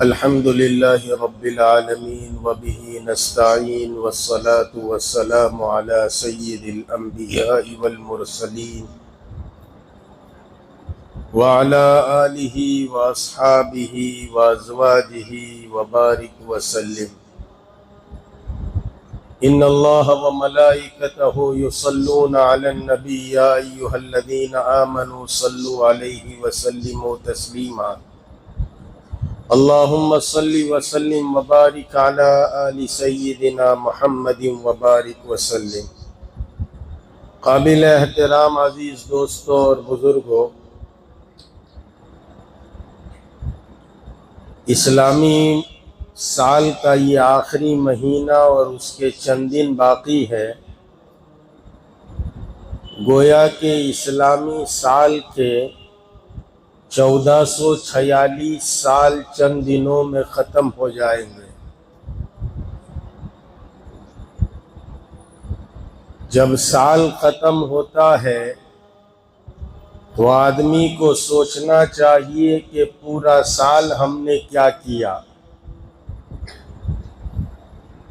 الحمد للہ رب العالمین وبہ نستعین والصلاة والسلام علی سید الانبیاء والمرسلین وعلی آلہ واصحابہ وازواجہ وبارک وسلم۔ ان اللہ وملائکتہ یصلون علی النبی یا ایہا الذین آمنوا صلوا علیہ وسلموا تسلیما۔ اللہم صلی وسلم وبارک علی آل سیدنا محمد وبارک وسلم۔ قابل احترام عزیز دوستوں اور بزرگوں، اسلامی سال کا یہ آخری مہینہ اور اس کے چند دن باقی ہے۔ گویا کہ اسلامی سال کے 1446 سال چند دنوں میں ختم ہو جائیں گے۔ جب سال ختم ہوتا ہے تو آدمی کو سوچنا چاہیے کہ پورا سال ہم نے کیا کیا۔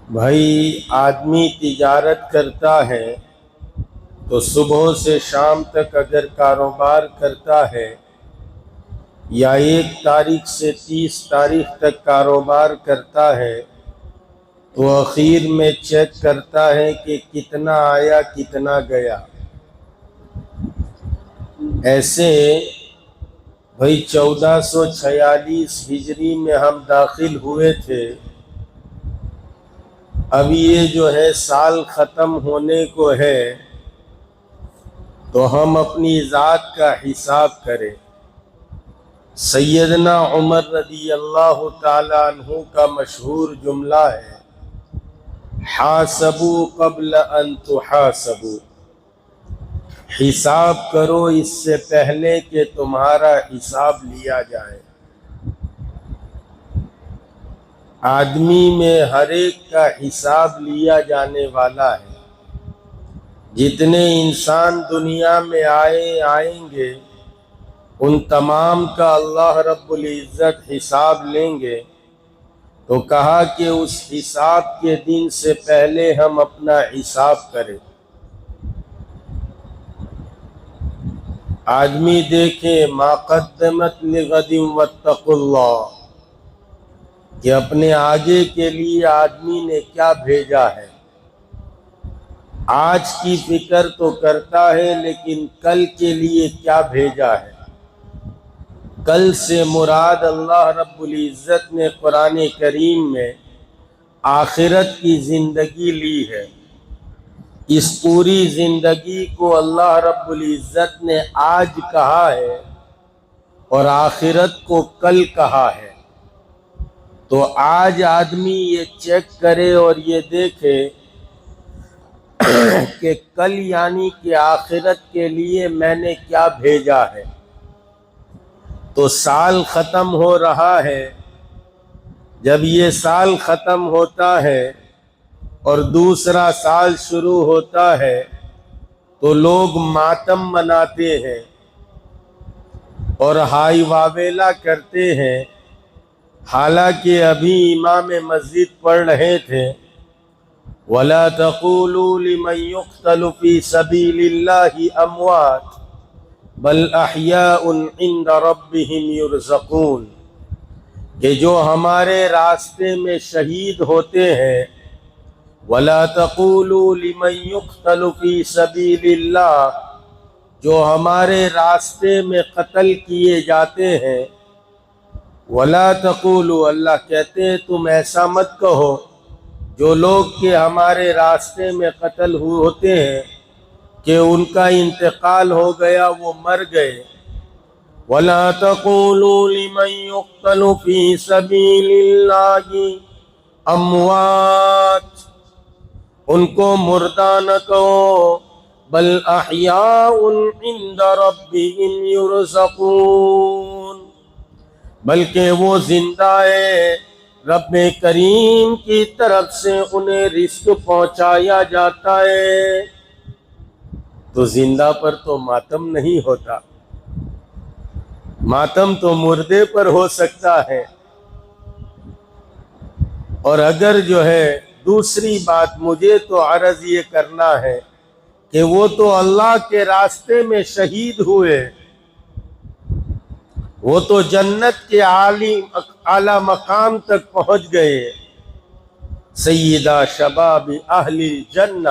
بھائی آدمی تجارت کرتا ہے تو صبح سے شام تک اگر کاروبار کرتا ہے یا 1 تاریخ سے 30 تاریخ تک کاروبار کرتا ہے تو اخیر میں چیک کرتا ہے کہ کتنا آیا کتنا گیا۔ ایسے بھائی 1446 ہجری میں ہم داخل ہوئے تھے، اب یہ جو ہے سال ختم ہونے کو ہے تو ہم اپنی ذات کا حساب کریں۔ سیدنا عمر رضی اللہ تعالی عنہ کا مشہور جملہ ہے، حاسبوا قبل ان تحاسبوا، حساب کرو اس سے پہلے کہ تمہارا حساب لیا جائے۔ آدمی میں ہر ایک کا حساب لیا جانے والا ہے۔ جتنے انسان دنیا میں آئیں گے ان تمام کا اللہ رب العزت حساب لیں گے۔ تو کہا کہ اس حساب کے دن سے پہلے ہم اپنا حساب کریں۔ آدمی دیکھے ما قدمت لغد واتقوا اللہ، کہ اپنے آگے کے لیے آدمی نے کیا بھیجا ہے۔ آج کی فکر تو کرتا ہے لیکن کل کے لیے کیا بھیجا ہے۔ کل سے مراد اللہ رب العزت نے قرآن کریم میں آخرت کی زندگی لی ہے۔ اس پوری زندگی کو اللہ رب العزت نے آج کہا ہے اور آخرت کو کل کہا ہے۔ تو آج آدمی یہ چیک کرے اور یہ دیکھے کہ کل یعنی کہ آخرت کے لیے میں نے کیا بھیجا ہے۔ تو سال ختم ہو رہا ہے، جب یہ سال ختم ہوتا ہے اور دوسرا سال شروع ہوتا ہے تو لوگ ماتم مناتے ہیں اور ہائی واویلا کرتے ہیں۔ حالانکہ ابھی امام مسجد پڑھ رہے تھے وَلَا تَقُولُوا لِمَنْ يُقْتَلُ فِي سَبِيلِ اللَّهِ أَمْوَاتٌ بَلْ أَحْيَاءٌ عِنْدَ رَبِّهِمْ يُرْزَقُونَ، کہ جو ہمارے راستے میں شہید ہوتے ہیں۔ وَلَا تَقُولُوا لِمَنْ يُقْتَلُ فِي سَبِيلِ اللَّهِ، جو ہمارے راستے میں قتل کیے جاتے ہیں۔ وَلَا تَقُولُوا، اللہ کہتے ہیں تم ایسا مت کہو جو لوگ کہ ہمارے راستے میں قتل ہوتے ہیں کہ ان کا انتقال ہو گیا، وہ مر گئے۔ وَلَا تَقُولُوا لِمَنْ يُقْتَلُ فِي سَبِيلِ اللَّهِ أَمْوَاتٌ، ان کو مردہ نہ کہو، بل احیاء عند ربهم يرزقون، بلکہ وہ زندہ ہے، رب کریم کی طرف سے انہیں رزق پہنچایا جاتا ہے۔ تو زندہ پر تو ماتم نہیں ہوتا، ماتم تو مردے پر ہو سکتا ہے۔ اور اگر جو ہے دوسری بات مجھے تو عرض یہ کرنا ہے کہ وہ تو اللہ کے راستے میں شہید ہوئے، وہ تو جنت کے اعلی مقام تک پہنچ گئے۔ سیدہ شباب اہل الجنہ،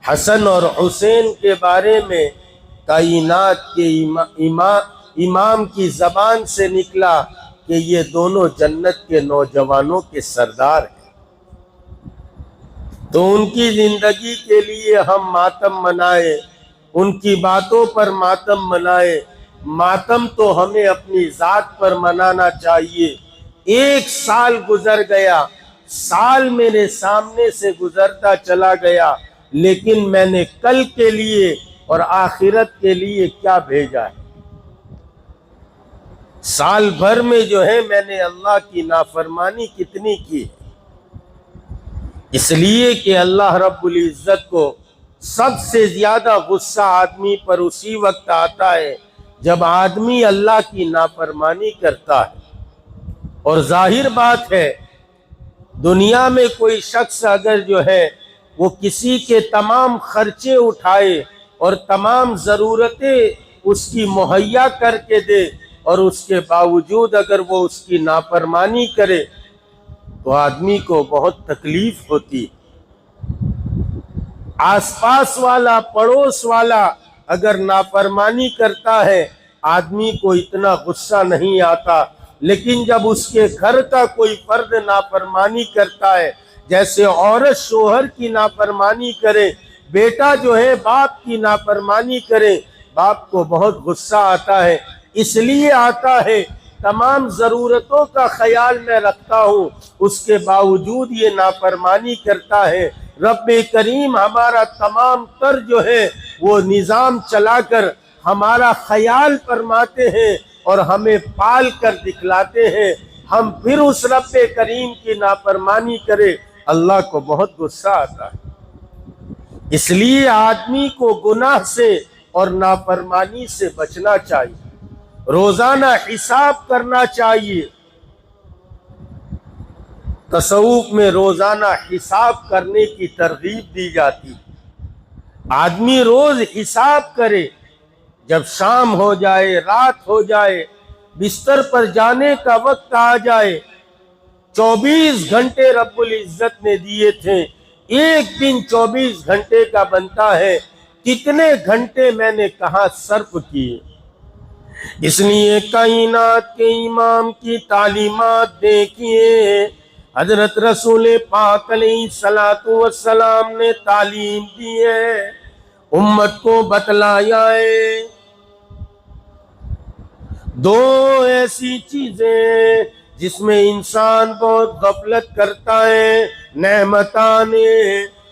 حسن اور حسین کے بارے میں کائنات کے امام کی زبان سے نکلا کہ یہ دونوں جنت کے نوجوانوں کے سردار ہیں۔ تو ان کی زندگی کے لیے ہم ماتم منائے، ان کی باتوں پر ماتم منائے۔ ماتم تو ہمیں اپنی ذات پر منانا چاہیے۔ 1 سال گزر گیا، سال میرے سامنے سے گزرتا چلا گیا، لیکن میں نے کل کے لیے اور آخرت کے لیے کیا بھیجا ہے؟ سال بھر میں جو ہے میں نے اللہ کی نافرمانی کتنی کی ہے؟ اس لیے کہ اللہ رب العزت کو سب سے زیادہ غصہ آدمی پر اسی وقت آتا ہے جب آدمی اللہ کی نافرمانی کرتا ہے۔ اور ظاہر بات ہے، دنیا میں کوئی شخص اگر جو ہے وہ کسی کے تمام خرچے اٹھائے اور تمام ضرورتیں اس کی مہیا کر کے دے، اور اس کے باوجود اگر وہ اس کی نافرمانی کرے تو آدمی کو بہت تکلیف ہوتی۔ آس پاس والا، پڑوس والا اگر نافرمانی کرتا ہے آدمی کو اتنا غصہ نہیں آتا، لیکن جب اس کے گھر کا کوئی فرد نافرمانی کرتا ہے، جیسے عورت شوہر کی نافرمانی کرے، بیٹا جو ہے باپ کی نافرمانی کرے، باپ کو بہت غصہ آتا ہے۔ اس لیے آتا ہے تمام ضرورتوں کا خیال میں رکھتا ہوں، اس کے باوجود یہ نافرمانی کرتا ہے۔ رب کریم ہمارا تمام تر جو ہے وہ نظام چلا کر ہمارا خیال فرماتے ہیں اور ہمیں پال کر دکھلاتے ہیں، ہم پھر اس رب کریم کی نافرمانی کرے، اللہ کو بہت غصہ آتا ہے۔ اس لیے آدمی کو گناہ سے اور نافرمانی سے بچنا چاہیے، روزانہ حساب کرنا چاہیے۔ تصوف میں روزانہ حساب کرنے کی ترغیب دی جاتی، آدمی روز حساب کرے، جب شام ہو جائے، رات ہو جائے، بستر پر جانے کا وقت آ جائے، 24 گھنٹے رب العزت نے دیے تھے، ایک دن 24 گھنٹے کا بنتا ہے، کتنے گھنٹے میں نے کہاں صرف کیے؟ اس لیے کائنات کے امام کی تعلیمات دیکھیے، حضرت رسول پاک علیہ السلام نے تعلیم دی ہے، امت کو بتلایا ہے۔ 2 ایسی چیزیں جس میں انسان بہت غفلت کرتا ہے، نعمتان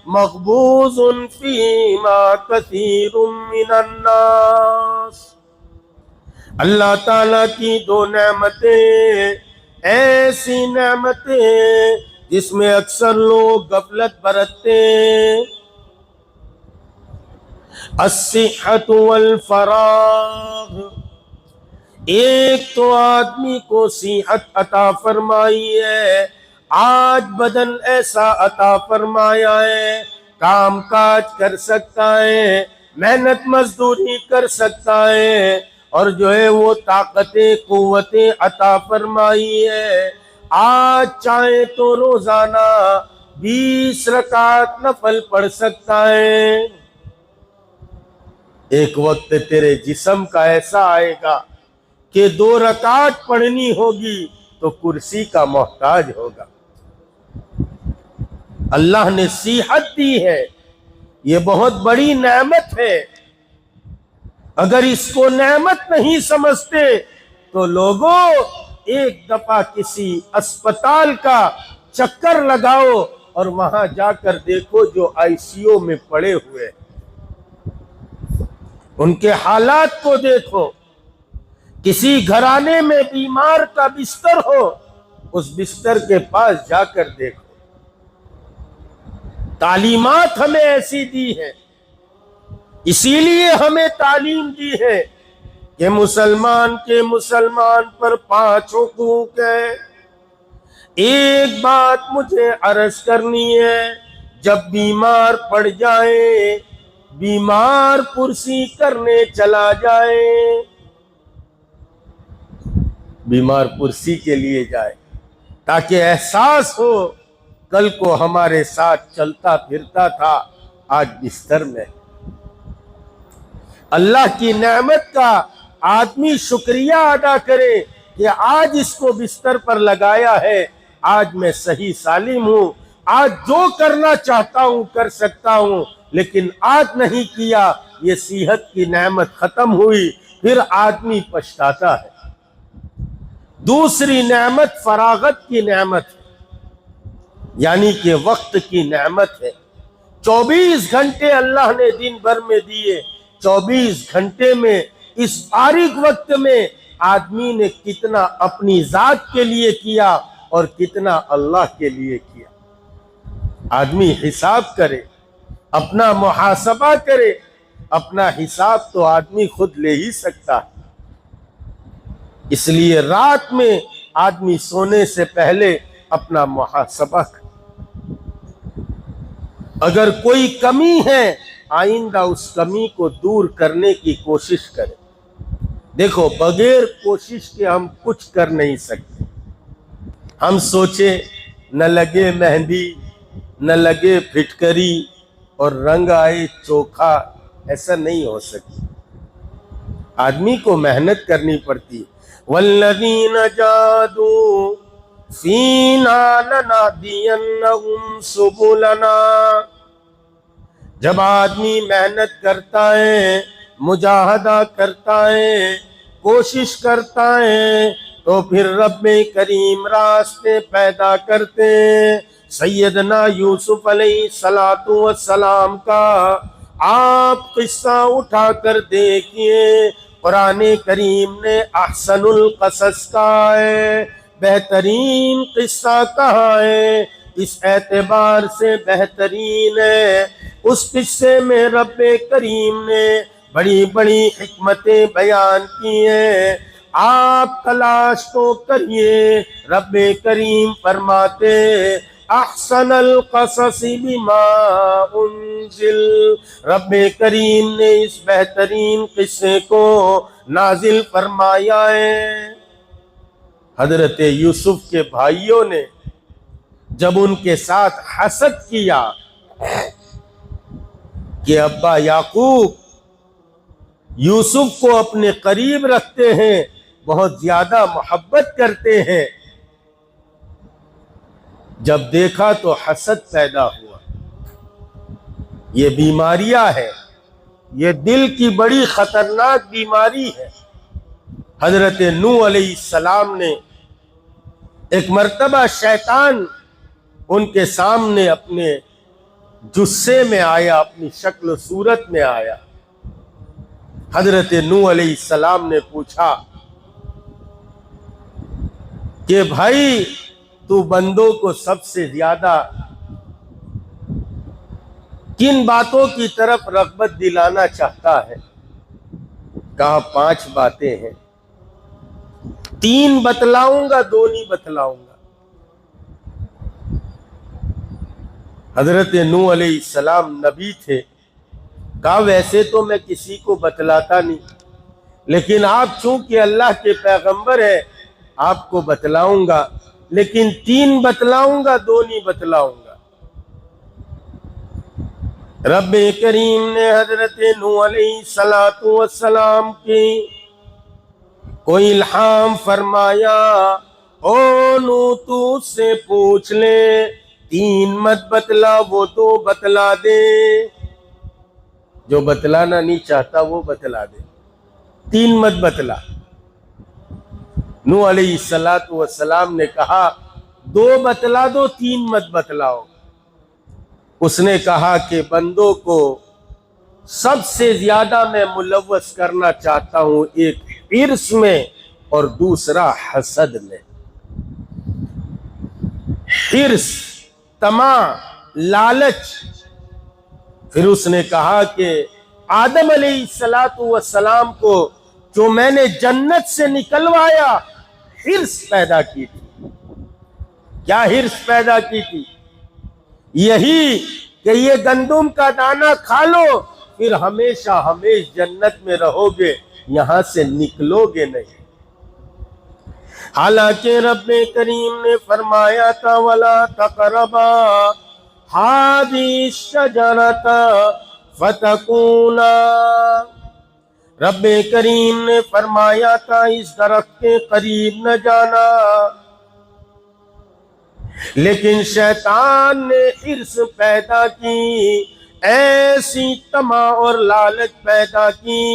مغبوظ فیما کثیر من الناس، اللہ تعالیٰ کی 2 نعمتیں ایسی نعمتیں جس میں اکثر لوگ غفلت برتتے ہیں، الصحت والفراغ، ایک تو آدمی کو صحت عطا فرمائی ہے، آج بدن ایسا عطا فرمایا ہے، کام کاج کر سکتا ہے، محنت مزدوری کر سکتا ہے، اور جو ہے وہ طاقتیں قوتیں عطا فرمائی ہے۔ آج چاہے تو روزانہ 20 رکعت نفل پڑھ سکتا ہے۔ ایک وقت تیرے جسم کا ایسا آئے گا کہ 2 رکعت پڑھنی ہوگی تو کرسی کا محتاج ہوگا۔ اللہ نے صحت دی ہے، یہ بہت بڑی نعمت ہے۔ اگر اس کو نعمت نہیں سمجھتے تو لوگوں ایک دفعہ کسی اسپتال کا چکر لگاؤ اور وہاں جا کر دیکھو جو آئی سی یو میں پڑے ہوئے، ان کے حالات کو دیکھو۔ کسی گھرانے میں بیمار کا بستر ہو، اس بستر کے پاس جا کر دیکھو۔ تعلیمات ہمیں ایسی دی ہے، اسی لیے ہمیں تعلیم دی ہے کہ مسلمان کے مسلمان پر 5 حقوق ہے۔ ایک بات مجھے عرض کرنی ہے، جب بیمار پڑ جائے، بیمار پرسی کرنے چلا جائے، بیمار پرسی کے لیے جائے تاکہ احساس ہو کل کو ہمارے ساتھ چلتا پھرتا تھا، آج بستر میں۔ اللہ کی نعمت کا آدمی شکریہ ادا کرے کہ آج اس کو بستر پر لگایا ہے، آج میں صحیح سالم ہوں، آج جو کرنا چاہتا ہوں کر سکتا ہوں، لیکن آج نہیں کیا، یہ صحت کی نعمت ختم ہوئی، پھر آدمی پچھتاتا ہے۔ دوسری نعمت فراغت کی نعمت ہے، یعنی کہ وقت کی نعمت ہے۔ 24 گھنٹے اللہ نے دن بھر میں دیے، 24 گھنٹے میں اس فارغ وقت میں آدمی نے کتنا اپنی ذات کے لیے کیا اور کتنا اللہ کے لیے کیا۔ آدمی حساب کرے، اپنا محاسبہ کرے، اپنا حساب تو آدمی خود لے ہی سکتا ہے۔ اس لیے رات میں آدمی سونے سے پہلے اپنا محاسبہ کرے، اگر کوئی کمی ہے آئندہ اس کمی کو دور کرنے کی کوشش کرے۔ دیکھو، بغیر کوشش کے ہم کچھ کر نہیں سکتے۔ ہم سوچیں نہ لگے مہندی، نہ لگے پھٹکری اور رنگ آئے چوکھا، ایسا نہیں ہو سکتا۔ آدمی کو محنت کرنی پڑتی۔ والذین جاہدوا فینا لنہدینہم سبلنا۔ جب آدمی محنت کرتا ہے، مجاہدہ کرتا ہے، کوشش کرتا ہے، تو پھر رب کریم راستے پیدا کرتے ہیں۔ سیدنا یوسف علیہ السلام کا آپ قصہ اٹھا کر دیکھئے، قرآن کریم نے احسن القصص کہا ہے، بہترین قصہ کہا ہے، اس اعتبار سے بہترین ہے۔ اس قصے میں رب کریم نے بڑی بڑی حکمتیں بیان کی ہیں، آپ تلاش تو کریے۔ رب کریم فرماتے احسن القصص بما انزل، رب کریم نے اس بہترین قصے کو نازل فرمایا ہے۔ حضرت یوسف کے بھائیوں نے جب ان کے ساتھ حسد کیا کہ ابا یعقوب یوسف کو اپنے قریب رکھتے ہیں، بہت زیادہ محبت کرتے ہیں، جب دیکھا تو حسد پیدا ہوا۔ یہ بیماریاں ہے، یہ دل کی بڑی خطرناک بیماری ہے۔ حضرت نوح علیہ السلام نے ایک مرتبہ شیطان ان کے سامنے اپنے جثے میں آیا، اپنی شکل و صورت میں آیا۔ حضرت نوح علیہ السلام نے پوچھا کہ بھائی تو بندوں کو سب سے زیادہ کن باتوں کی طرف رغبت دلانا چاہتا ہے؟ کہا 5 باتیں ہیں، 3 بتلاؤں گا، 2 نہیں بتلاؤں گا۔ حضرت نوح علیہ السلام نبی تھے، کہا ویسے تو میں کسی کو بتلاتا نہیں، لیکن آپ چونکہ اللہ کے پیغمبر ہیں آپ کو بتلاؤں گا، لیکن 3 بتلاؤں گا، 2 نہیں بتلاؤں گا۔ رب کریم نے حضرت نوح علیہ السلام کی کو الہام فرمایا، او نوح تو اس سے پوچھ لے، 3 مت بتلا، وہ 2 بتلا دے۔ جو بتلانا نہیں چاہتا وہ بتلا دے، 3 مت بتلا۔ نوح علیہ السلام نے کہا 2 بتلا دو، 3 مت بتلاؤ۔ اس نے کہا کہ بندوں کو سب سے زیادہ میں ملوث کرنا چاہتا ہوں، ایک حرص میں اور دوسرا حسد میں۔ حرص، طمع، لالچ۔ پھر اس نے کہا کہ آدم علیہ السلام کو جو میں نے جنت سے نکلوایا، حرص پیدا کی تھی۔ کیا حرص پیدا کی تھی؟ یہی کہ یہ گندم کا دانہ کھا لو، پھر ہمیشہ ہمیشہ جنت میں رہو گے، یہاں سے نکلو گے نہیں۔ حالانکہ رب کریم نے فرمایا تھا وَلَا تَقْرَبَا هَٰذِهِ الشَّجَرَةَ فَتَكُونَا، رب کریم نے فرمایا تھا اس درخت کے قریب نہ جانا، لیکن شیطان نے حرص پیدا کی، ایسی طمع اور لالچ پیدا کی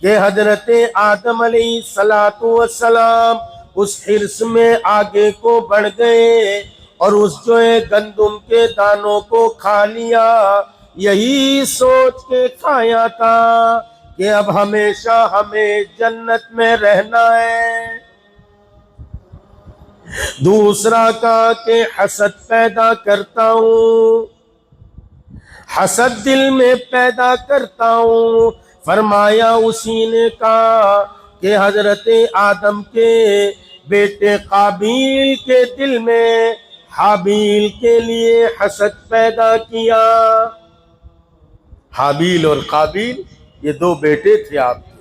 کہ حضرت آدم علیہ السلام اس حرص میں آگے کو بڑھ گئے اور اس جو ہے گندم کے دانوں کو کھا لیا، یہی سوچ کے کھایا تھا کہ اب ہمیشہ ہمیں جنت میں رہنا ہے۔ دوسرا کہا کہ حسد پیدا کرتا ہوں، حسد دل میں پیدا کرتا ہوں۔ فرمایا اسی نے کہا کہ حضرت آدم کے بیٹے قابیل کے دل میں حابیل کے لیے حسد پیدا کیا۔ حابیل اور قابیل یہ دو بیٹے تھے آپ کے۔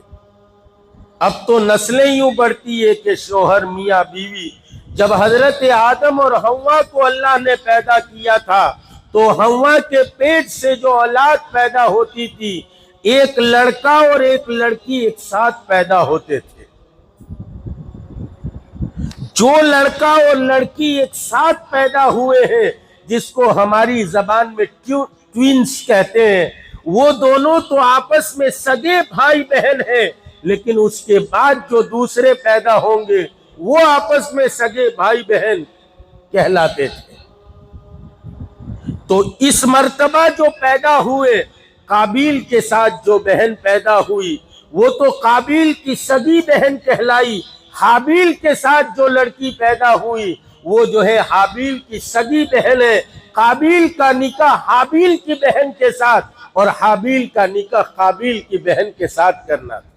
اب تو نسلیں یوں بڑھتی ہے کہ شوہر میاں بیوی، جب حضرت آدم اور حوا کو اللہ نے پیدا کیا تھا تو حوا کے پیٹ سے جو اولاد پیدا ہوتی تھی، ایک لڑکا اور ایک لڑکی ایک ساتھ پیدا ہوتے تھے۔ جو لڑکا اور لڑکی ایک ساتھ پیدا ہوئے ہیں، جس کو ہماری زبان میں ٹوینز کہتے ہیں، وہ دونوں تو آپس میں سگے بھائی بہن ہیں، لیکن اس کے بعد جو دوسرے پیدا ہوں گے وہ آپس میں سگے بھائی بہن کہلاتے تھے۔ تو اس مرتبہ جو پیدا ہوئے، قابیل کے ساتھ جو بہن پیدا ہوئی وہ تو قابیل کی سگی بہن کہلائی، حابیل کے ساتھ جو لڑکی پیدا ہوئی وہ جو ہے حابیل کی سگی بہن ہے۔ قابیل کا نکاح حابیل کی بہن کے ساتھ اور حابیل کا نکاح قابیل کی بہن کے ساتھ کرنا تھا،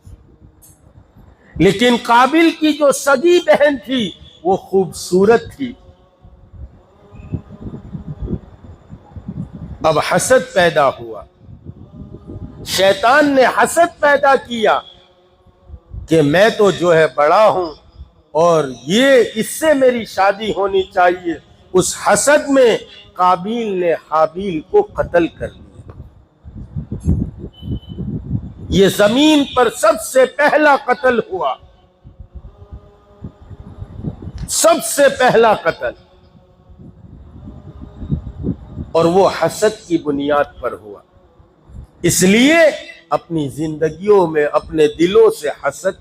لیکن قابیل کی جو سگی بہن تھی وہ خوبصورت تھی۔ اب حسد پیدا ہوا، شیطان نے حسد پیدا کیا کہ میں تو جو ہے بڑا ہوں اور یہ اس سے میری شادی ہونی چاہیے۔ اس حسد میں قابیل نے حابیل کو قتل کر دیا۔ یہ زمین پر سب سے پہلا قتل ہوا، سب سے پہلا قتل، اور وہ حسد کی بنیاد پر ہوا۔ اس لیے اپنی زندگیوں میں اپنے دلوں سے حسد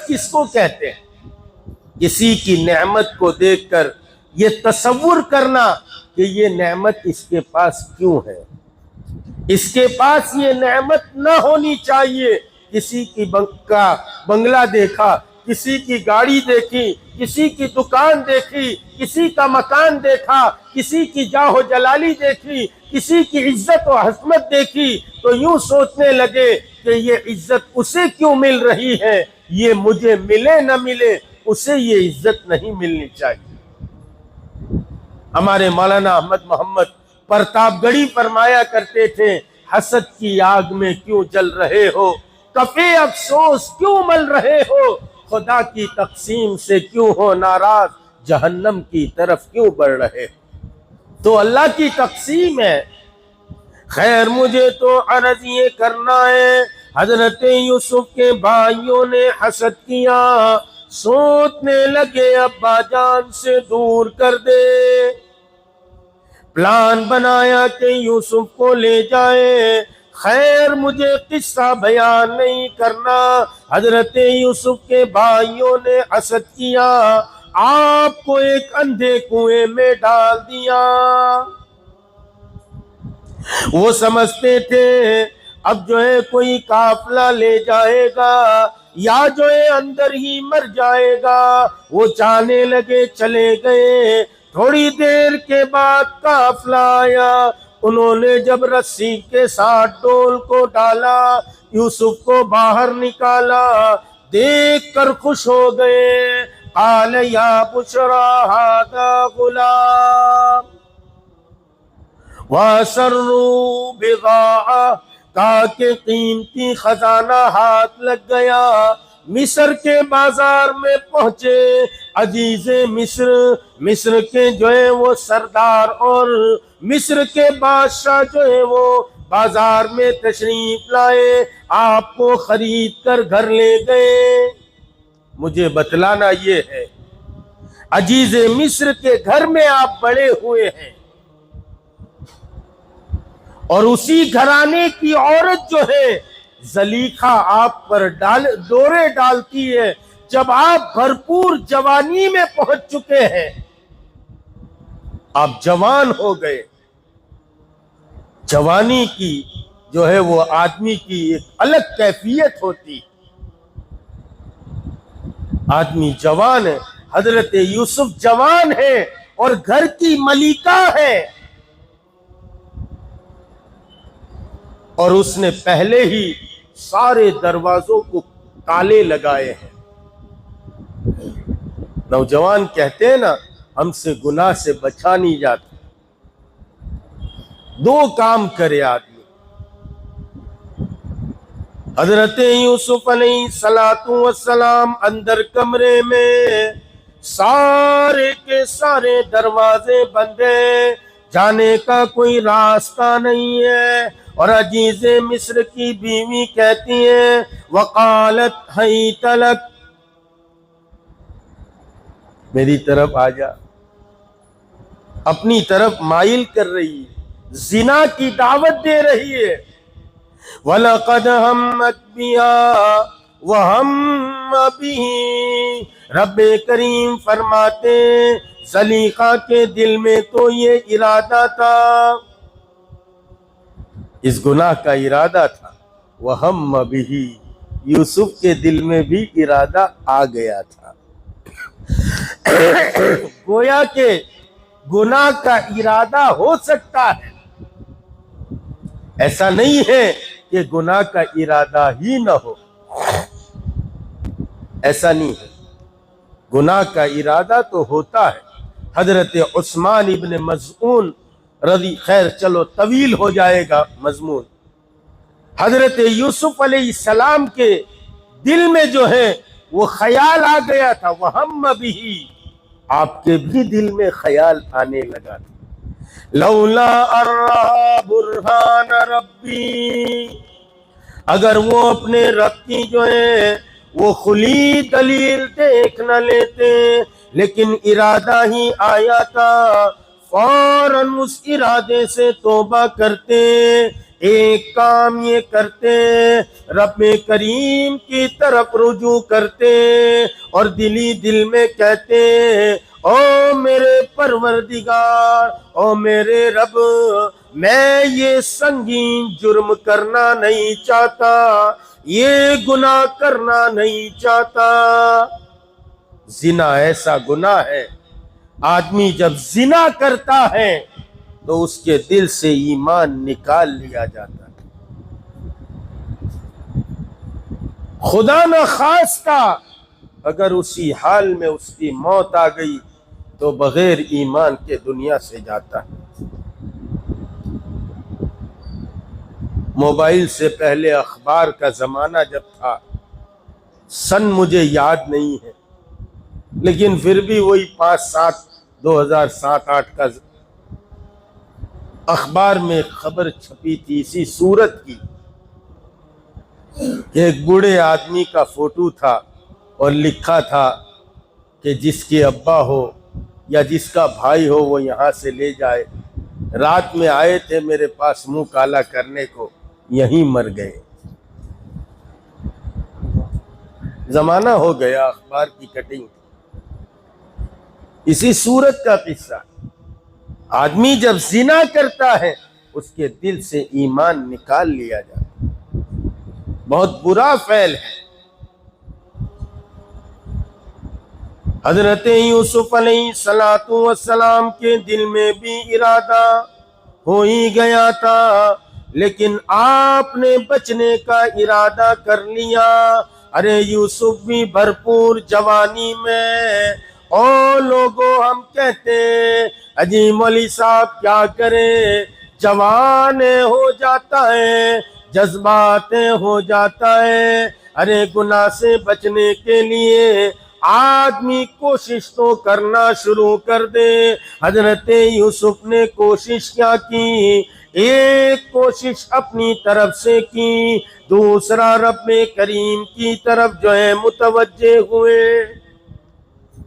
کس کو کہتے ہیں؟ کسی کی نعمت کو دیکھ کر یہ تصور کرنا کہ یہ نعمت اس کے پاس کیوں ہے، اس کے پاس یہ نعمت نہ ہونی چاہیے۔ کسی کی بنگلہ دیکھا، کسی کی گاڑی دیکھی، کسی کی دکان دیکھی، کسی کا مکان دیکھا، کسی کی جاہ و جلالی دیکھی، کسی کی عزت و عظمت دیکھی تو یوں سوچنے لگے کہ یہ عزت اسے کیوں مل رہی ہے، یہ مجھے ملے نہ ملے اسے یہ عزت نہیں ملنی چاہیے۔ ہمارے مولانا احمد محمد پرتاپ گڑھی فرمایا کرتے تھے، حسد کی آگ میں کیوں جل رہے ہو، کفے افسوس کیوں مل رہے ہو، خدا کی تقسیم سے کیوں ہو ناراض، جہنم کی طرف کیوں بڑھ رہے ہو۔ تو اللہ کی تقسیم ہے۔ خیر مجھے تو عرض یہ کرنا ہے، حضرت یوسف کے بھائیوں نے حسد کیا، سوچنے لگے ابا جان سے دور کر دے۔ پلان بنایا کہ یوسف کو لے جائے۔ خیر مجھے قصہ بیان نہیں کرنا، حضرت یوسف کے بھائیوں نے حسد کیا، آپ کو ایک اندھے کنویں میں ڈال دیا۔ وہ سمجھتے تھے اب جو ہے کوئی قافلہ لے جائے گا یا جو ہے اندر ہی مر جائے گا۔ وہ جانے لگے، چلے گئے، تھوڑی دیر کے بعد قافلہ آیا، انہوں نے جب رسی کے ساتھ ڈول کو ڈالا، یوسف کو باہر نکالا، دیکھ کر خوش ہو گئے۔ قال یا بشرا ھذا غلام وَأَسَرُّوا بِضَاعَةً، کہا کہ قیمتی خزانہ ہاتھ لگ گیا۔ مصر کے بازار میں پہنچے، عزیز مصر، مصر کے جو ہے وہ سردار اور مصر کے بادشاہ جو ہے وہ بازار میں تشریف لائے، آپ کو خرید کر گھر لے گئے۔ مجھے بتلانا یہ ہے، عزیز مصر کے گھر میں آپ بڑے ہوئے ہیں، اور اسی گھرانے کی عورت جو ہے زلیخا آپ پر ڈورے ڈالتی ہے جب آپ بھرپور جوانی میں پہنچ چکے ہیں، آپ جوان ہو گئے۔ جوانی کی جو ہے وہ آدمی کی ایک الگ کیفیت ہوتی، آدمی جوان ہے۔ حضرت یوسف جوان ہے اور گھر کی ملکہ ہے، اور اس نے پہلے ہی سارے دروازوں کو تالے لگائے ہیں۔ نوجوان کہتے ہیں نا، ہم سے گناہ سے بچا نہیں جاتا۔ دو کام کرے آدمی۔ حضرت یوسف علیہ السلام اندر کمرے میں سارے کے سارے دروازے بند ہیں، جانے کا کوئی راستہ نہیں ہے، اور عزیز مصر کی بیوی کہتی ہیں وقالت حیت لک، میری طرف آ جا، اپنی طرف مائل کر رہی ہے، زنا کی دعوت دے رہی ہے۔ وَلَقَدْ هَمَّتْ بِهَا وَهَمَّ بِهِ، رب کریم فرماتے زلیخا کے دل میں تو یہ ارادہ تھا، اس گناہ کا ارادہ تھا۔ وَهَمَّ بِهِ، یوسف کے دل میں بھی ارادہ آ گیا تھا۔ گویا کہ گناہ کا ارادہ ہو سکتا ہے، ایسا نہیں ہے کہ گناہ کا ارادہ ہی نہ ہو، ایسا نہیں ہے، گناہ کا ارادہ تو ہوتا ہے۔ حضرت عثمان ابن مظعون رضی، خیر چلو طویل ہو جائے گا مضمون، حضرت یوسف علیہ السلام کے دل میں جو ہے وہ خیال آ گیا تھا، وَهَمَّ بِهِ، آپ کے بھی دل میں خیال آنے لگا تھا۔ لولا ارہا برہان ربی، اگر وہ اپنے رب کی جو ہے وہ کھلی دلیل دیکھ نہ لیتے، لیکن ارادہ ہی آیا تھا، فوراً اس ارادے سے توبہ کرتے، ایک کام یہ کرتے، رب کریم کی طرف رجوع کرتے، اور دلی دل میں کہتے او میرے پروردگار، او میرے رب، میں یہ سنگین جرم کرنا نہیں چاہتا، یہ گناہ کرنا نہیں چاہتا۔ زنا ایسا گناہ ہے، آدمی جب زنا کرتا ہے تو اس کے دل سے ایمان نکال لیا جاتا ہے۔ خدا نہ خواستہ اگر اسی حال میں اس کی موت آ گئی تو بغیر ایمان کے دنیا سے جاتا ہے۔ موبائل سے پہلے اخبار کا زمانہ جب تھا، سن مجھے یاد نہیں ہے، لیکن پھر بھی وہی 2007-8 کا اخبار میں خبر چھپی تھی اسی صورت کی، ایک بوڑھے آدمی کا فوٹو تھا اور لکھا تھا کہ جس کے ابا ہو یا جس کا بھائی ہو وہ یہاں سے لے جائے، رات میں آئے تھے میرے پاس منہ کالا کرنے کو، یہیں مر گئے۔ زمانہ ہو گیا اخبار کی کٹنگ، اسی صورت کا قصہ۔ آدمی جب زنا کرتا ہے اس کے دل سے ایمان نکال لیا جاتا ہے، بہت برا فعل ہے۔ حضرت یوسف علیہ السلام کے دل میں بھی ارادہ ہو ہی گیا تھا، لیکن آپ نے بچنے کا ارادہ کر لیا۔ ارے یوسف بھی بھرپور جوانی میں، اور لوگوں ہم کہتے ہیں اجی مولوی صاحب کیا کریں، جوان ہو جاتا ہے، جذبات ہو جاتا ہے۔ ارے گناہ سے بچنے کے لیے آدمی کوشش تو کرنا شروع کر دے۔ حضرت یوسف نے کوشش کیا کی؟ ایک کوشش اپنی طرف سے کی، دوسرا رب کریم کی طرف جو ہے متوجہ ہوئے۔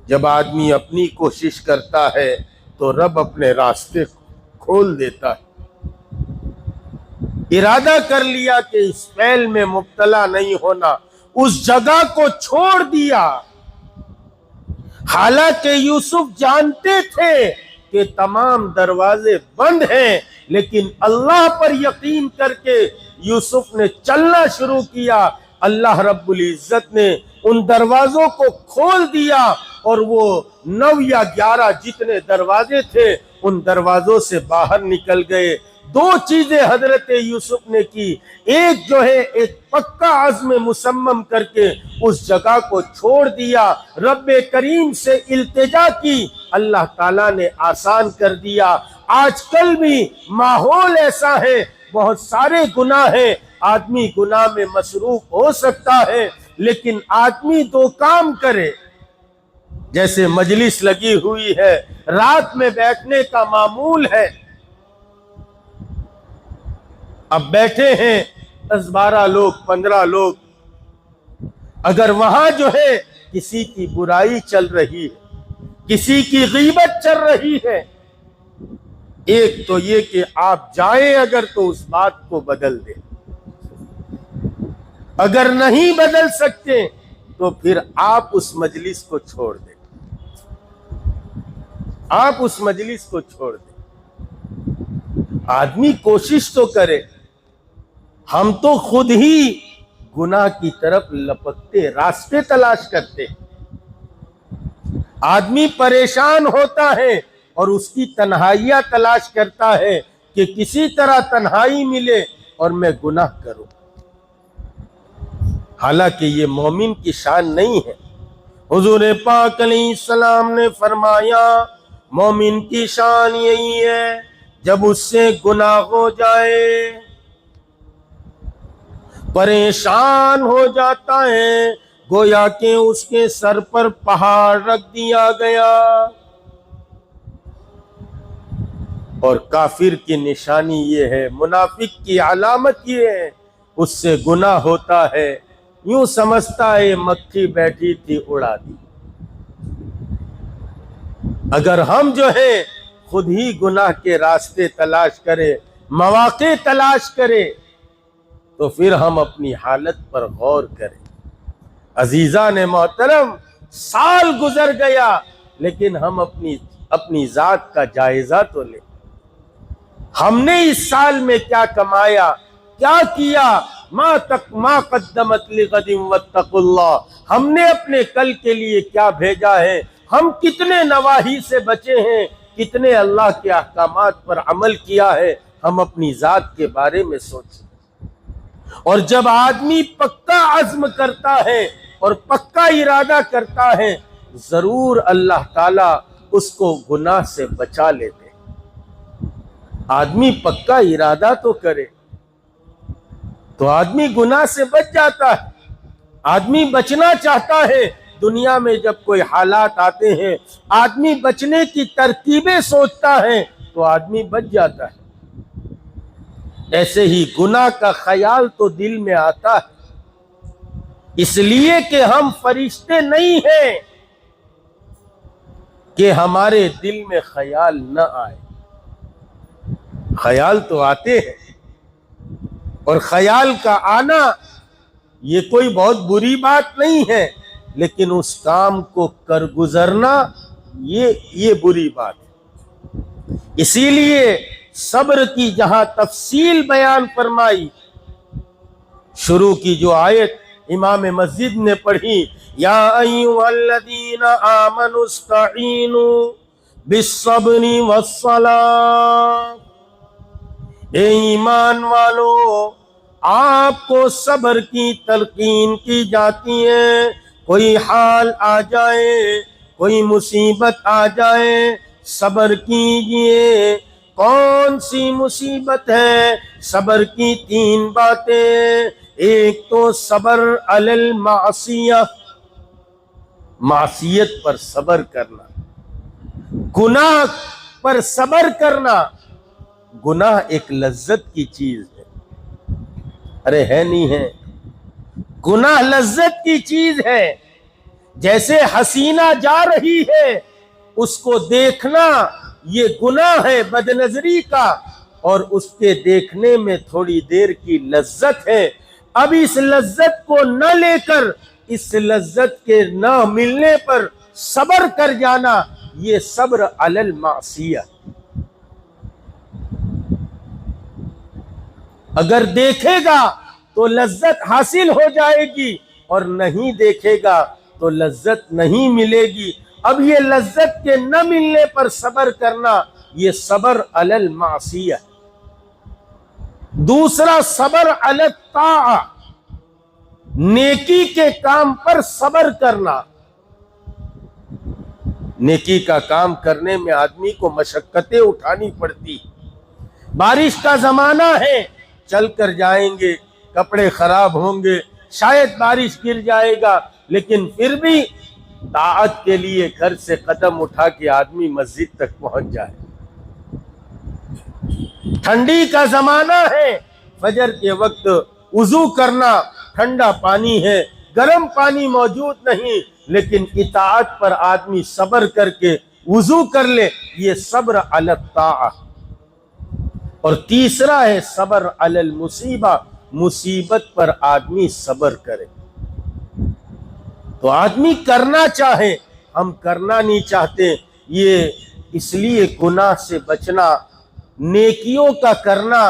جب آدمی اپنی کوشش کرتا ہے تو رب اپنے راستے کھول دیتا ہے۔ ارادہ کر لیا کہ اس فعل میں مبتلا نہیں ہونا، اس جگہ کو چھوڑ دیا۔ حالانکہ یوسف جانتے تھے کہ تمام دروازے بند ہیں، لیکن اللہ پر یقین کر کے یوسف نے چلنا شروع کیا۔ اللہ رب العزت نے ان دروازوں کو کھول دیا، اور وہ 9 یا 11 جتنے دروازے تھے ان دروازوں سے باہر نکل گئے۔ 2 چیزیں حضرت یوسف نے کی، ایک جو ہے ایک پکا عزم مصمم کر کے اس جگہ کو چھوڑ دیا، رب کریم سے التجا کی، اللہ تعالیٰ نے آسان کر دیا۔ آج کل بھی ماحول ایسا ہے، بہت سارے گناہ ہیں، آدمی گناہ میں مصروف ہو سکتا ہے، لیکن آدمی 2 کام کرے۔ جیسے مجلس لگی ہوئی ہے، رات میں بیٹھنے کا معمول ہے، اب بیٹھے ہیں 10-12 لوگ 15 لوگ، اگر وہاں جو ہے کسی کی برائی چل رہی ہے، کسی کی غیبت چل رہی ہے، ایک تو یہ کہ آپ جائیں اگر تو اس بات کو بدل دیں، اگر نہیں بدل سکتے تو پھر آپ اس مجلس کو چھوڑ دیں، آپ اس مجلس کو چھوڑ دیں۔ آدمی کوشش تو کرے، ہم تو خود ہی گناہ کی طرف لپکتے راستے تلاش کرتے۔ آدمی پریشان ہوتا ہے اور اس کی تنہائیاں تلاش کرتا ہے کہ کسی طرح تنہائی ملے اور میں گناہ کروں، حالانکہ یہ مومن کی شان نہیں ہے۔ حضور پاک علیہ السلام نے فرمایا مومن کی شان یہی ہے جب اس سے گناہ ہو جائے پریشان ہو جاتا ہے، گویا کہ اس کے سر پر پہاڑ رکھ دیا گیا۔ اور کافر کی نشانی یہ ہے، منافق کی علامت یہ ہے، اس سے گناہ ہوتا ہے یوں سمجھتا ہے مکھی بیٹھی تھی اڑا دی۔ اگر ہم جو ہے خود ہی گناہ کے راستے تلاش کرے، مواقع تلاش کرے، تو پھر ہم اپنی حالت پر غور کریں۔ عزیزان محترم، سال گزر گیا لیکن ہم اپنی ذات کا جائزہ تو لیں۔ ہم نے اس سال میں کیا کمایا، کیا کیا؟ ما قدمت لغد واتقوا اللہ، ہم نے اپنے کل کے لیے کیا بھیجا ہے؟ ہم کتنے نواہی سے بچے ہیں، کتنے اللہ کے احکامات پر عمل کیا ہے؟ ہم اپنی ذات کے بارے میں سوچیں۔ اور جب آدمی پکا عزم کرتا ہے اور پکا ارادہ کرتا ہے، ضرور اللہ تعالیٰ اس کو گناہ سے بچا لیتے۔ آدمی پکا ارادہ تو کرے تو آدمی گناہ سے بچ جاتا ہے۔ آدمی بچنا چاہتا ہے، دنیا میں جب کوئی حالات آتے ہیں آدمی بچنے کی ترکیبیں سوچتا ہے تو آدمی بچ جاتا ہے۔ ایسے ہی گناہ کا خیال تو دل میں آتا ہے، اس لیے کہ ہم فرشتے نہیں ہیں کہ ہمارے دل میں خیال نہ آئے۔ خیال تو آتے ہیں، اور خیال کا آنا یہ کوئی بہت بری بات نہیں ہے، لیکن اس کام کو کر گزرنا یہ بری بات ہے۔ اسی لیے صبر کی جہاں تفصیل بیان فرمائی، شروع کی جو آیت امام مسجد نے پڑھی، یا ایھا الذین آمنوا استعینوا بالصبر والصلاۃ، اے ایمان والو، آپ کو صبر کی تلقین کی جاتی ہے۔ کوئی حال آ جائے، کوئی مصیبت آ جائے، صبر کیجئے۔ کون سی مصیبت ہے؟ صبر کی 3 باتیں۔ ایک تو صبر علی المعصیہ، معصیت پر صبر کرنا، گناہ پر صبر کرنا۔ گناہ ایک لذت کی چیز ہے، ارے ہے نہیں ہے؟ گناہ لذت کی چیز ہے۔ جیسے حسینہ جا رہی ہے، اس کو دیکھنا یہ گناہ ہے بد نظری کا، اور اس کے دیکھنے میں تھوڑی دیر کی لذت ہے۔ اب اس لذت کو نہ لے کر، اس لذت کے نہ ملنے پر صبر کر جانا، یہ صبر علی المعصیہ۔ اگر دیکھے گا تو لذت حاصل ہو جائے گی، اور نہیں دیکھے گا تو لذت نہیں ملے گی۔ اب یہ لذت کے نہ ملنے پر صبر کرنا، یہ صبر علی المعصیہ۔ دوسرا صبر علی الطاعہ، نیکی کے کام پر صبر کرنا۔ نیکی کا کام کرنے میں آدمی کو مشقتیں اٹھانی پڑتی۔ بارش کا زمانہ ہے، چل کر جائیں گے، کپڑے خراب ہوں گے، شاید بارش گر جائے گا، لیکن پھر بھی طاعت کے لیے گھر سے قدم اٹھا کے آدمی مسجد تک پہنچ جائے۔ ٹھنڈی کا زمانہ ہے، فجر کے وقت وضو کرنا، ٹھنڈا پانی ہے، گرم پانی موجود نہیں، لیکن اطاعت پر آدمی صبر کر کے وضو کر لے، یہ صبر علی الطاعہ۔ اور تیسرا ہے صبر علی المصیبہ، مصیبت پر آدمی صبر کرے۔ تو آدمی کرنا چاہے، ہم کرنا نہیں چاہتے، یہ اس لیے گناہ سے بچنا، نیکیوں کا کرنا،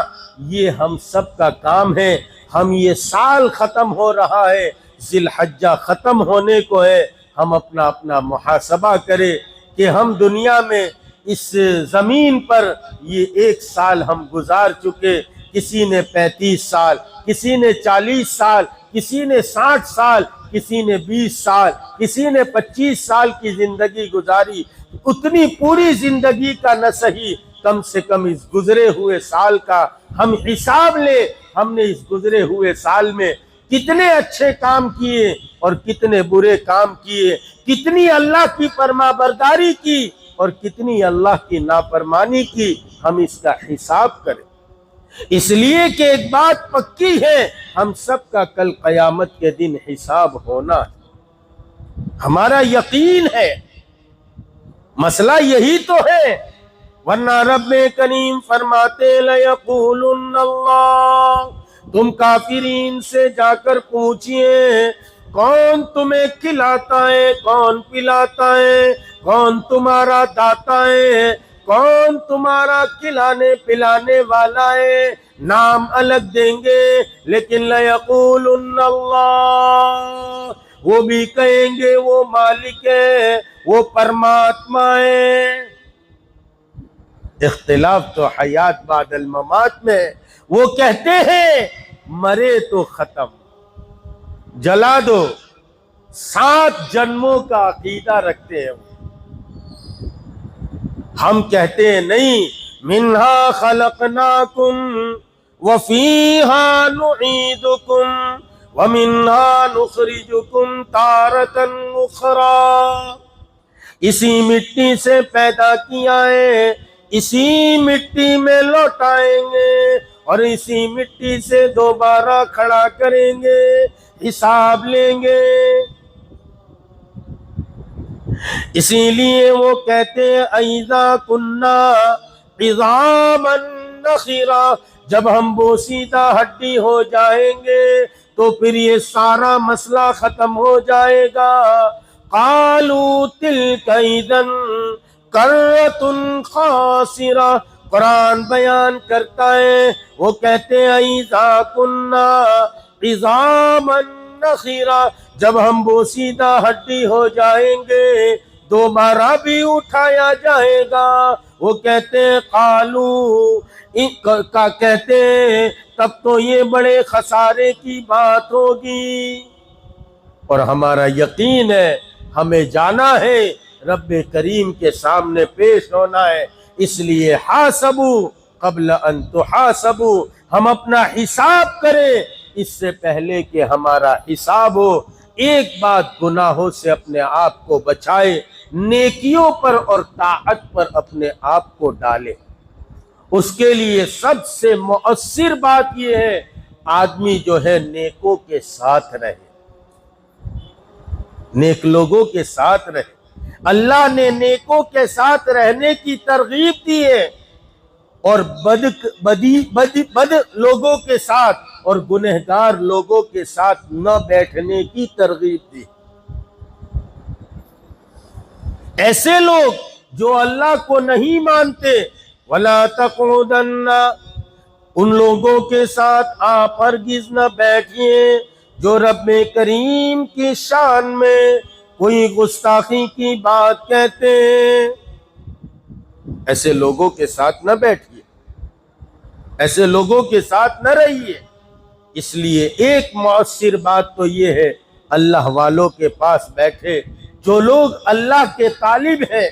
یہ ہم سب کا کام ہے۔ ہم یہ سال ختم ہو رہا ہے، ذی الحجہ ختم ہونے کو ہے، ہم اپنا محاسبہ کریں کہ ہم دنیا میں اس زمین پر یہ 1 سال ہم گزار چکے۔ کسی نے 35 سال، کسی نے 40 سال، کسی نے 60 سال، کسی نے 20 سال، کسی نے 25 سال کی زندگی گزاری۔ اتنی پوری زندگی کا نہ صحیح، کم سے کم اس گزرے ہوئے سال کا ہم حساب لیں۔ ہم نے اس گزرے ہوئے سال میں کتنے اچھے کام کیے اور کتنے برے کام کیے، کتنی اللہ کی فرما برداری کی اور کتنی اللہ کی نافرمانی کی، ہم اس کا حساب کریں۔ اس لیے کہ ایک بات پکی ہے، ہم سب کا کل قیامت کے دن حساب ہونا ہے، ہمارا یقین ہے۔ مسئلہ یہی تو ہے، ورنہ رب کریم فرماتے لَيَقُولُنَّ اللَّهُ، تم کافرین سے جا کر پوچھئے کون تمہیں کھلاتا ہے، کون پلاتا ہے، کون تمہارا داتا ہے، کون تمہارا کھلانے پلانے والا ہے۔ نام الگ دیں گے، لیکن لَيَقُولُنَّ اللَّهُ، وہ بھی کہیں گے وہ مالک ہے، وہ پرماتما ہے۔ اختلاف تو حیات بعد الممات میں، وہ کہتے ہیں مرے تو ختم، جلا دو۔ 7 جنموں کا عقیدہ رکھتے ہیں ہم کہتے ہیں نہیں، منہا خلقناکم وفیہا نعیدکم ومنہا نخرجکم تارۃ اخری، اسی مٹی سے پیدا کیا ہے، اسی مٹی میں لوٹائیں گے، اور اسی مٹی سے دوبارہ کھڑا کریں گے، حساب لیں گے۔ اسی لیے وہ کہتے ہیں اِذَا كُنَّا عِظَامًا نَخِرًا، جب ہم بوسیدہ ہڈی ہو جائیں گے تو پھر یہ سارا مسئلہ ختم ہو جائے گا۔ قَالُوا تِلْكَ إِذًا کَرَّةٌ خَاسِرَةٌ، قرآن بیان کرتا ہے، وہ کہتے ہیں اِذَا كُنَّا عِظَامًا نَخِرًا، جب ہم بوسیدہ ہڈی ہو جائیں گے دوبارہ بھی اٹھایا جائے گا، وہ کہتے ہیں قالو کہتے ہیں تب تو یہ بڑے خسارے کی بات ہوگی، اور ہمارا یقین ہے ہمیں جانا ہے، رب کریم کے سامنے پیش ہونا ہے، اس لیے حاسبوا قبل ان تحاسبوا، ہم اپنا حساب کریں اس سے پہلے کہ ہمارا حساب ہو۔ ایک بات گناہوں سے اپنے آپ کو بچائے، نیکیوں پر اور طاعت پر اپنے آپ کو ڈالے۔ اس کے لیے سب سے مؤثر بات یہ ہے آدمی جو ہے نیکوں کے ساتھ رہے، نیک لوگوں کے ساتھ رہے۔ اللہ نے نیکوں کے ساتھ رہنے کی ترغیب دی ہے، اور بد لوگوں کے ساتھ اور گنہگار لوگوں کے ساتھ نہ بیٹھنے کی ترغیب دی۔ ایسے لوگ جو اللہ کو نہیں مانتے، وَلَا تَقْعُدَنَّ، ان لوگوں کے ساتھ آپ ہرگز نہ بیٹھیے جو رب کریم کی شان میں کوئی گستاخی کی بات کہتے ہیں۔ ایسے لوگوں کے ساتھ نہ بیٹھیے، ایسے لوگوں کے ساتھ نہ رہیے۔ اس لیے ایک مؤثر بات تو یہ ہے اللہ والوں کے پاس بیٹھے، جو لوگ اللہ کے طالب ہیں،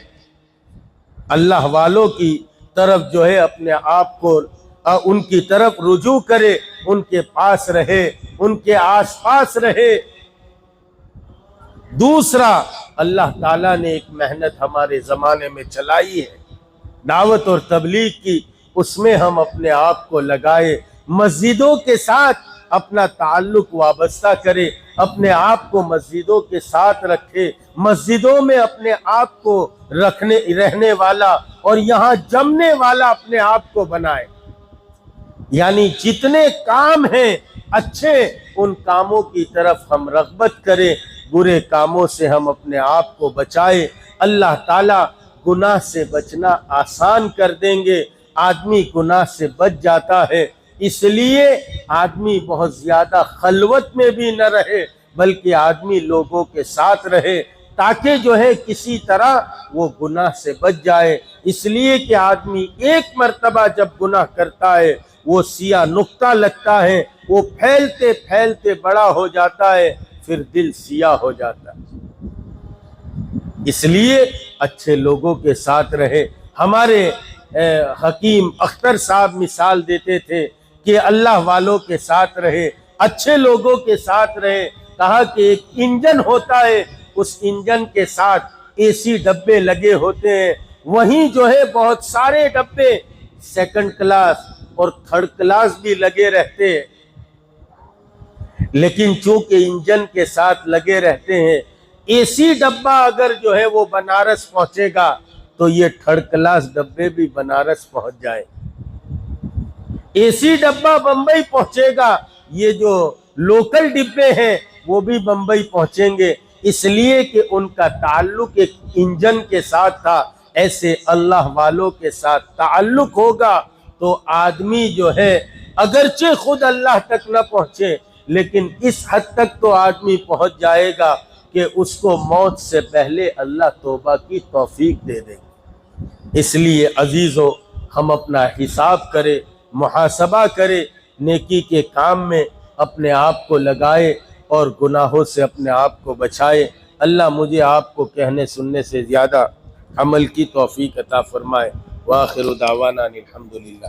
اللہ والوں کی طرف جو ہے اپنے آپ کو ان کی طرف رجوع کرے، ان کے پاس رہے، ان کے آس پاس رہے۔ دوسرا، اللہ تعالیٰ نے ایک محنت ہمارے زمانے میں چلائی ہے دعوت اور تبلیغ کی، اس میں ہم اپنے آپ کو لگائے، مسجدوں کے ساتھ اپنا تعلق وابستہ کرے، اپنے آپ کو مسجدوں کے ساتھ رکھے، مسجدوں میں اپنے آپ کو رہنے والا اور یہاں جمنے والا اپنے آپ کو بنائے۔ یعنی جتنے کام ہیں اچھے، ان کاموں کی طرف ہم رغبت کریں، برے کاموں سے ہم اپنے آپ کو بچائے۔ اللہ تعالیٰ گناہ سے بچنا آسان کر دیں گے، آدمی گناہ سے بچ جاتا ہے۔ اس لیے آدمی بہت زیادہ خلوت میں بھی نہ رہے، بلکہ آدمی لوگوں کے ساتھ رہے، تاکہ جو ہے کسی طرح وہ گناہ سے بچ جائے۔ اس لیے کہ آدمی ایک مرتبہ جب گناہ کرتا ہے وہ سیاہ نقطہ لگتا ہے، وہ پھیلتے پھیلتے بڑا ہو جاتا ہے، پھر دل سیاہ ہو جاتا ہے۔ اس لیے اچھے لوگوں کے ساتھ رہے۔ ہمارے حکیم اختر صاحب مثال دیتے تھے کہ اللہ والوں کے ساتھ رہے، اچھے لوگوں کے ساتھ رہے۔ کہا کہ ایک انجن ہوتا ہے، اس انجن کے ساتھ AC ڈبے لگے ہوتے ہیں، وہیں جو ہے بہت سارے ڈبے سیکنڈ کلاس اور تھرڈ کلاس بھی لگے رہتے ہیں، لیکن چونکہ انجن کے ساتھ لگے رہتے ہیں، AC ڈبہ اگر جو ہے وہ بنارس پہنچے گا تو یہ تھرڈ کلاس ڈبے بھی بنارس پہنچ جائیں۔ AC ڈبہ بمبئی پہنچے گا، یہ جو لوکل ڈبے ہیں وہ بھی بمبئی پہنچیں گے، اس لیے کہ ان کا تعلق ایک انجن کے ساتھ تھا۔ ایسے اللہ والوں کے ساتھ تعلق ہوگا تو آدمی جو ہے اگرچہ خود اللہ تک نہ پہنچے، لیکن اس حد تک تو آدمی پہنچ جائے گا کہ اس کو موت سے پہلے اللہ توبہ کی توفیق دے دیں گے۔ اس لیے عزیزو، ہم اپنا حساب کرے، محاسبہ کرے، نیکی کے کام میں اپنے آپ کو لگائے اور گناہوں سے اپنے آپ کو بچائے۔ اللہ مجھے آپ کو کہنے سننے سے زیادہ عمل کی توفیق عطا فرمائے۔ وآخر دعوانا الحمدللہ۔